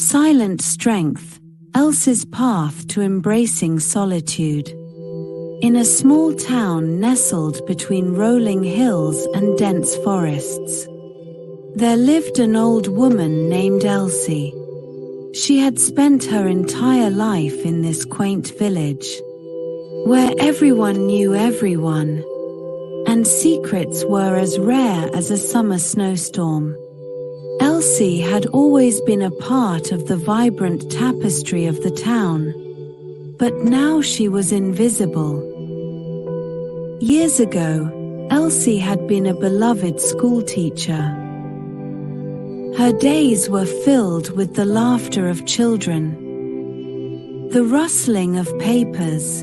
Silent strength, Elsie's path to embracing solitude. In a small town nestled between rolling hills and dense forests, there lived an old woman named Elsie. She had spent her entire life in this quaint village, where everyone knew everyone, and secrets were as rare as a summer snowstorm. Elsie had always been a part of the vibrant tapestry of the town, but now she was invisible. Years ago, Elsie had been a beloved schoolteacher. Her days were filled with the laughter of children, the rustling of papers,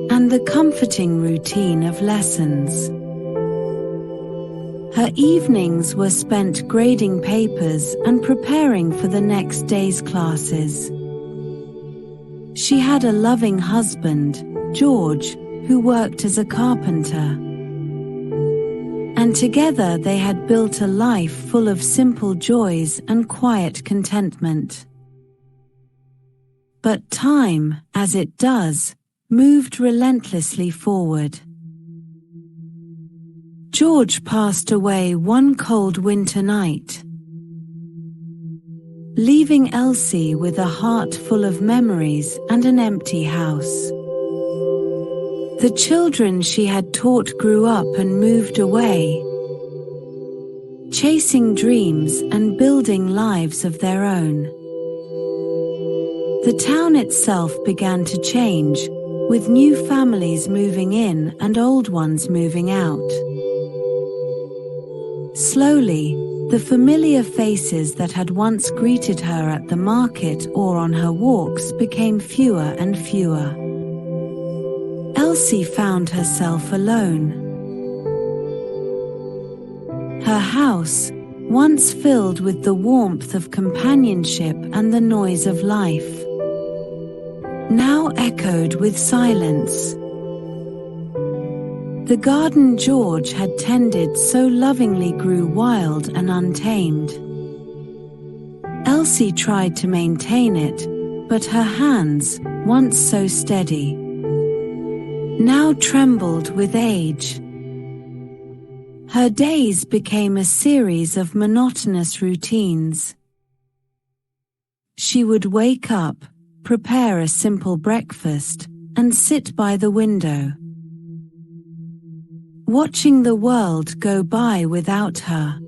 and the comforting routine of lessons. Her evenings were spent grading papers and preparing for the next day's classes. She had a loving husband, George, who worked as a carpenter. And together they had built a life full of simple joys and quiet contentment. But time, as it does, moved relentlessly forward. George passed away one cold winter night, leaving Elsie with a heart full of memories and an empty house. The children she had taught grew up and moved away, chasing dreams and building lives of their own. The town itself began to change, with new families moving in and old ones moving out. Slowly, the familiar faces that had once greeted her at the market or on her walks became fewer and fewer. Elsie found herself alone. Her house, once filled with the warmth of companionship and the noise of life, now echoed with silence. The garden George had tended so lovingly grew wild and untamed. Elsie tried to maintain it, but her hands, once so steady, now trembled with age. Her days became a series of monotonous routines. She would wake up, prepare a simple breakfast, and sit by the window, watching the world go by without her.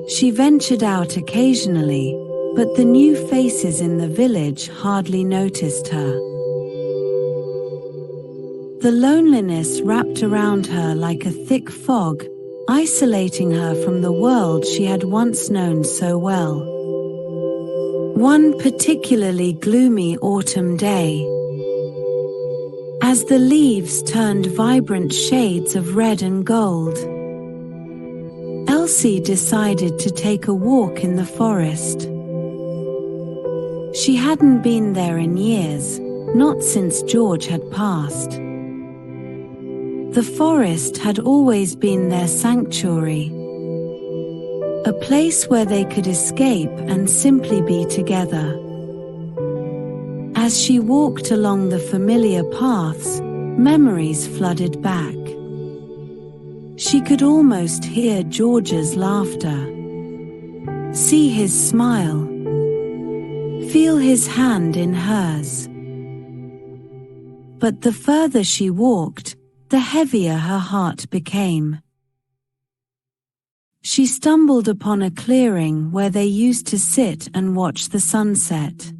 She ventured out occasionally, but the new faces in the village hardly noticed her. The loneliness wrapped around her like a thick fog, isolating her from the world she had once known so well. One particularly gloomy autumn day, as the leaves turned vibrant shades of red and gold, Elsie decided to take a walk in the forest. She hadn't been there in years, not since George had passed. The forest had always been their sanctuary, a place where they could escape and simply be together. As she walked along the familiar paths, memories flooded back. She could almost hear George's laughter, see his smile, feel his hand in hers. But the further she walked, the heavier her heart became. She stumbled upon a clearing where they used to sit and watch the sunset.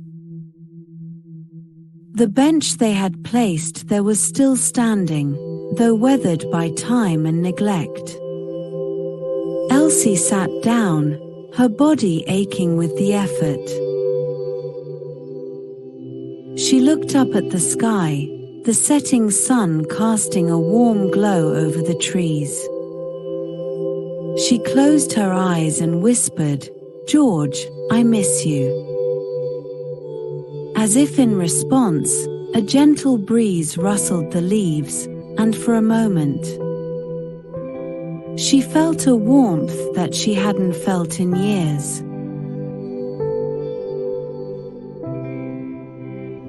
The bench they had placed there was still standing, though weathered by time and neglect. Elsie sat down, her body aching with the effort. She looked up at the sky, the setting sun casting a warm glow over the trees. She closed her eyes and whispered, "George, I miss you." As if in response, a gentle breeze rustled the leaves, and for a moment, she felt a warmth that she hadn't felt in years.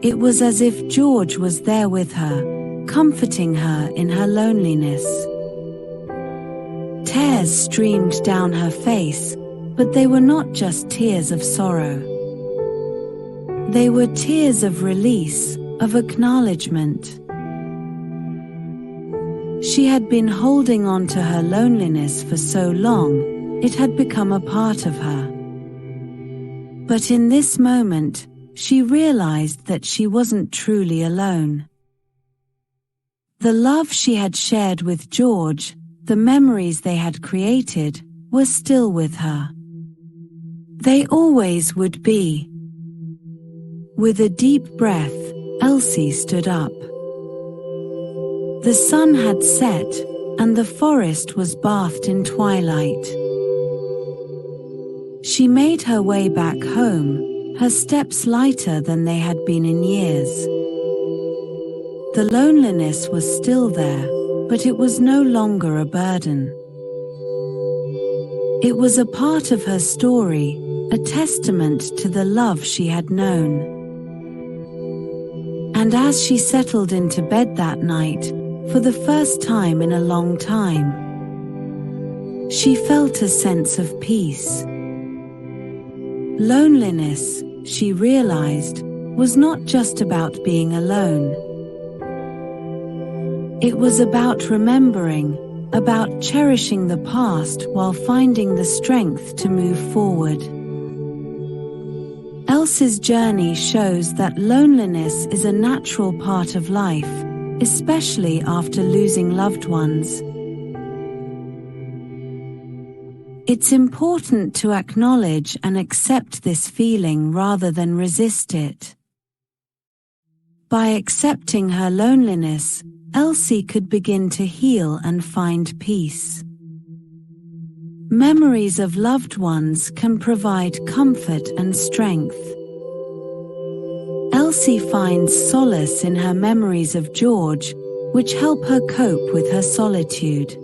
It was as if George was there with her, comforting her in her loneliness. Tears streamed down her face, but they were not just tears of sorrow. They were tears of release, of acknowledgement. She had been holding on to her loneliness for so long, it had become a part of her. But in this moment, she realized that she wasn't truly alone. The love she had shared with George, the memories they had created, were still with her. They always would be. With a deep breath, Elsie stood up. The sun had set, and the forest was bathed in twilight. She made her way back home, her steps lighter than they had been in years. The loneliness was still there, but it was no longer a burden. It was a part of her story, a testament to the love she had known. And as she settled into bed that night, for the first time in a long time, she felt a sense of peace. Loneliness, she realized, was not just about being alone. It was about remembering, about cherishing the past while finding the strength to move forward. Elsie's journey shows that loneliness is a natural part of life, especially after losing loved ones. It's important to acknowledge and accept this feeling rather than resist it. By accepting her loneliness, Elsie could begin to heal and find peace. Memories of loved ones can provide comfort and strength. Elsie finds solace in her memories of George, which help her cope with her solitude.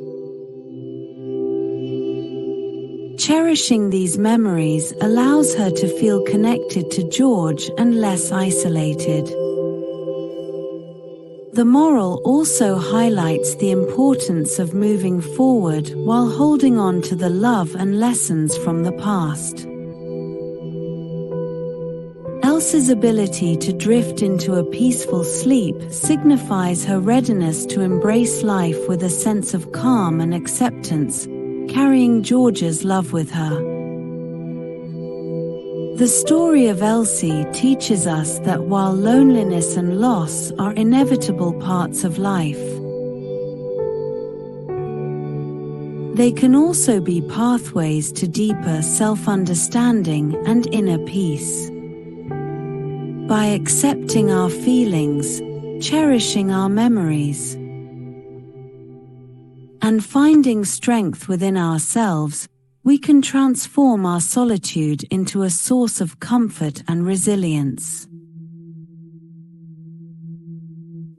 Cherishing these memories allows her to feel connected to George and less isolated. The moral also highlights the importance of moving forward while holding on to the love and lessons from the past. Elsie's ability to drift into a peaceful sleep signifies her readiness to embrace life with a sense of calm and acceptance, carrying George's love with her. The story of Elsie teaches us that while loneliness and loss are inevitable parts of life, they can also be pathways to deeper self-understanding and inner peace. By accepting our feelings, cherishing our memories, and finding strength within ourselves, we can transform our solitude into a source of comfort and resilience.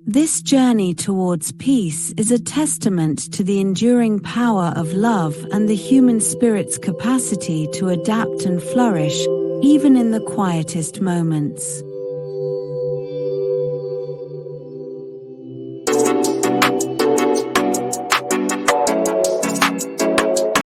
This journey towards peace is a testament to the enduring power of love and the human spirit's capacity to adapt and flourish, even in the quietest moments.